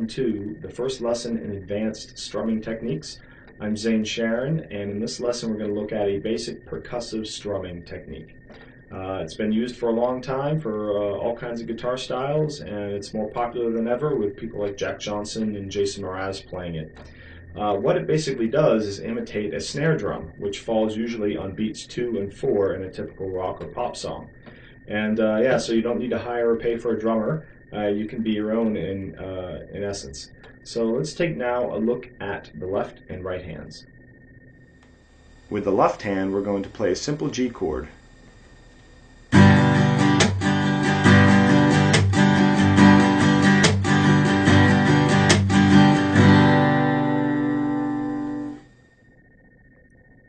to the first lesson in advanced strumming techniques. I'm Zane Sharon, and in this lesson we're going to look at a basic percussive strumming technique. It's been used for a long time for all kinds of guitar styles, and it's more popular than ever with people like Jack Johnson and Jason Mraz playing it. What it basically does is imitate a snare drum, which falls usually on beats 2 and 4 in a typical rock or pop song. And so you don't need to hire or pay for a drummer. You can be your own in essence. So let's take now a look at the left and right hands. With the left hand, we're going to play a simple G chord.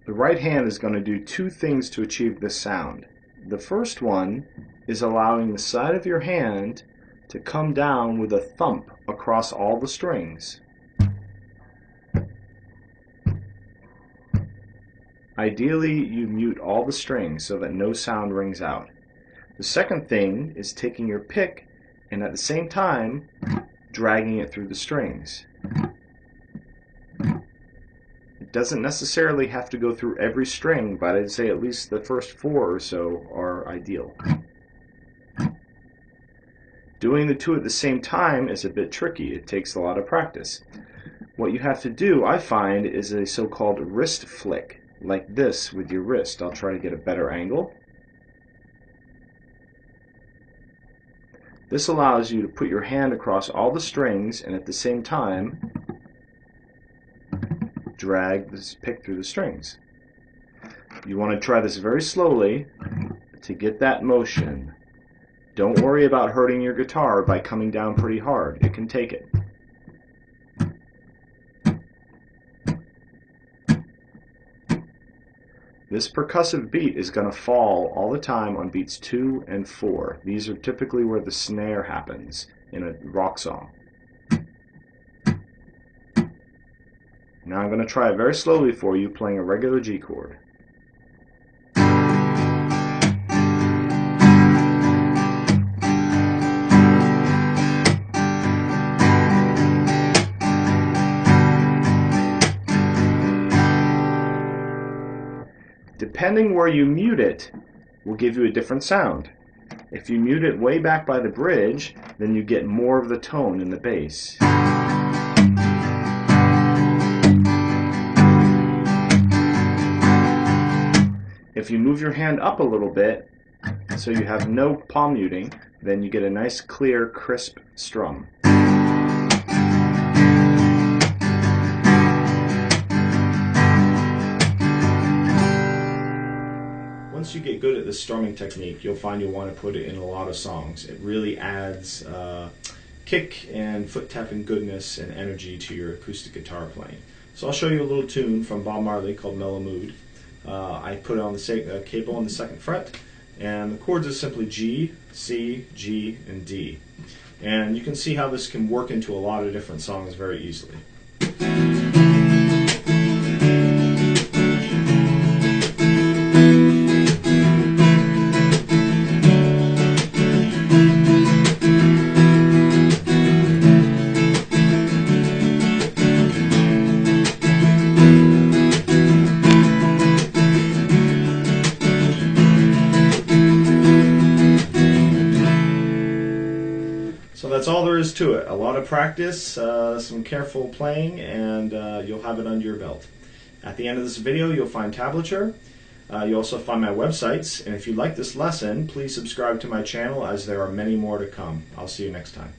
The right hand is going to do two things to achieve this sound. The first one is allowing the side of your hand to come down with a thump across all the strings. Ideally, you mute all the strings so that no sound rings out. The second thing is taking your pick and at the same time dragging it through the strings. It doesn't necessarily have to go through every string, but I'd say at least the first 4 or so are ideal. Doing the two at the same time is a bit tricky. It takes a lot of practice. What you have to do, I find, is a so-called wrist flick, like this with your wrist. I'll try to get a better angle. This allows you to put your hand across all the strings and at the same time drag this pick through the strings. You want to try this very slowly to get that motion. Don't worry about hurting your guitar by coming down pretty hard. It can take it. This percussive beat is going to fall all the time on beats 2 and 4. These are typically where the snare happens in a rock song. Now I'm going to try it very slowly for you, playing a regular G chord. Depending where you mute it will give you a different sound. If you mute it way back by the bridge, then you get more of the tone in the bass. If you move your hand up a little bit, so you have no palm muting, then you get a nice, clear, crisp strum. Once you get good at this strumming technique, you'll find you'll want to put it in a lot of songs. It really adds kick and foot tapping goodness and energy to your acoustic guitar playing. So I'll show you a little tune from Bob Marley called Mellow Mood. I put it on the capo on the 2nd fret, and the chords are simply G, C, G, and D. And you can see how this can work into a lot of different songs very easily. So that's all there is to it. A lot of practice, some careful playing, and you'll have it under your belt. At the end of this video, you'll find tablature. You'll also find my websites, and if you like this lesson, please subscribe to my channel, as there are many more to come. I'll see you next time.